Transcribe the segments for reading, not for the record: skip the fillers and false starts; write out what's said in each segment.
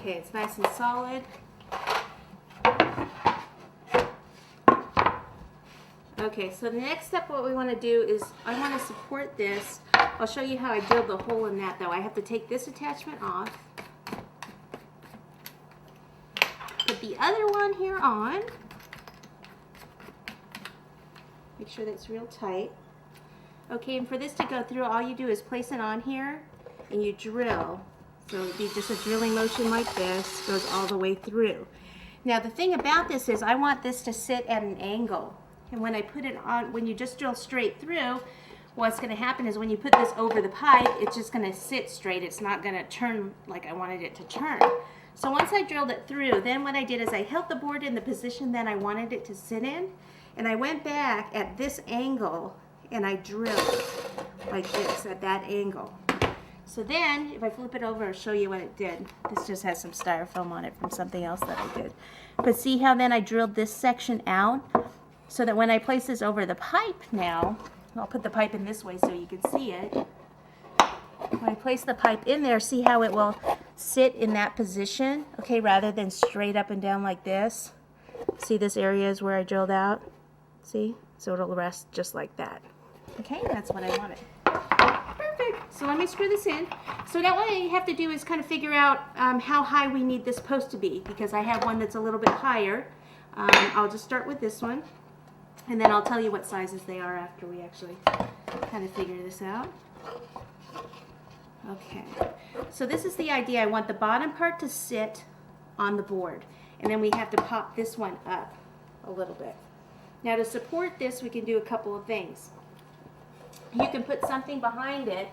Okay, it's nice and solid. Okay, so the next step, what we want to do is I want to support this. I'll show you how I drilled the hole in that though. I have to take this attachment off. Put the other one here on. Make sure that's real tight. Okay, and for this to go through, all you do is place it on here and you drill. So it would be just a drilling motion like this, goes all the way through. Now the thing about this is I want this to sit at an angle. And when I put it on, when you just drill straight through, what's going to happen is when you put this over the pipe, it's just going to sit straight. It's not going to turn like I wanted it to turn. So once I drilled it through, then what I did is I held the board in the position that I wanted it to sit in, and I went back at this angle and I drilled like this at that angle. So then, if I flip it over, I'll show you what it did. This just has some styrofoam on it from something else that I did. But see how then I drilled this section out? So that when I place this over the pipe now, I'll put the pipe in this way so you can see it. When I place the pipe in there, see how it will sit in that position, okay, rather than straight up and down like this. See, this area is where I drilled out. See? So it'll rest just like that. Okay, that's what I wanted. Perfect. So let me screw this in. So now what I have to do is kind of figure out how high we need this post to be, because I have one that's a little bit higher. I'll just start with this one. And then I'll tell you what sizes they are after we actually kind of figure this out. Okay, so this is the idea. I want the bottom part to sit on the board, and then we have to pop this one up a little bit. Now to support this, we can do a couple of things. You can put something behind it,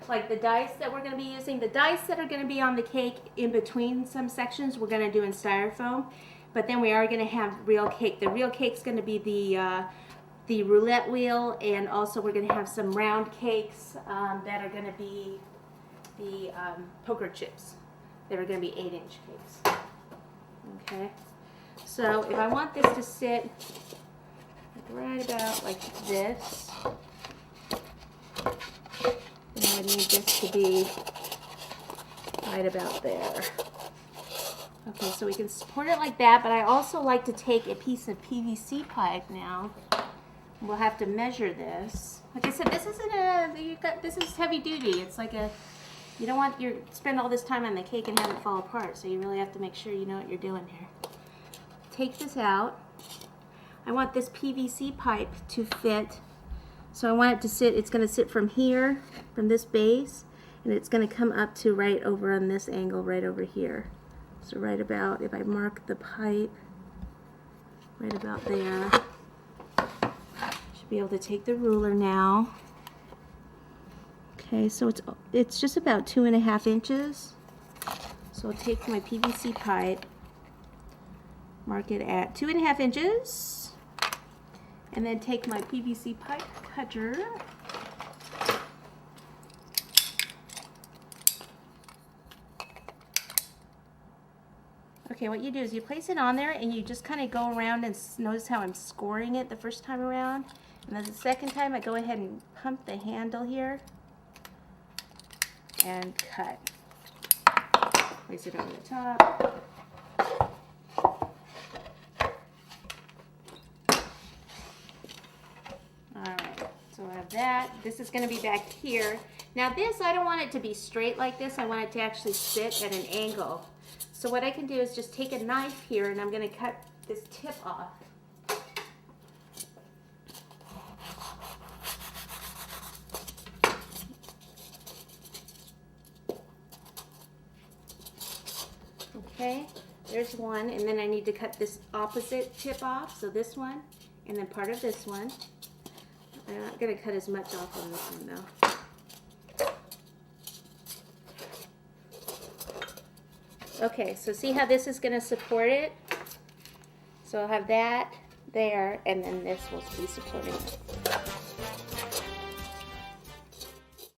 like the dice that we're going to be using. The dice that are going to be on the cake in between some sections we're going to do in styrofoam. But then we are going to have real cake. The real cake's going to be the roulette wheel, and also we're going to have some round cakes that are going to be the poker chips. That are going to be 8-inch cakes. Okay. So if I want this to sit right about like this, then I would need this to be right about there. Okay, so we can support it like that, but I also like to take a piece of PVC pipe now. We'll have to measure this. Like I said, this isn't this is heavy duty. It's like you don't want spend all this time on the cake and have it fall apart, so you really have to make sure you know what you're doing here. Take this out. I want this PVC pipe to fit, so I want it to sit, it's going to sit from here, from this base, and it's going to come up to right over on this angle, right over here. So right about, if I mark the pipe, right about there, should be able to take the ruler now. Okay, so it's just about 2.5 inches. So I'll take my PVC pipe, mark it at 2.5 inches, and then take my PVC pipe cutter. Okay, what you do is you place it on there and you just kind of go around and notice how I'm scoring it the first time around. And then the second time I go ahead and pump the handle here and cut. Place it over the top. Alright, so I have that. This is going to be back here. Now this, I don't want it to be straight like this. I want it to actually sit at an angle. So what I can do is just take a knife here and I'm going to cut this tip off. Okay, there's one, and then I need to cut this opposite tip off, so this one, and then part of this one. I'm not going to cut as much off on this one though. Okay, so see how this is going to support it? So I'll have that there, and then this will be supporting it.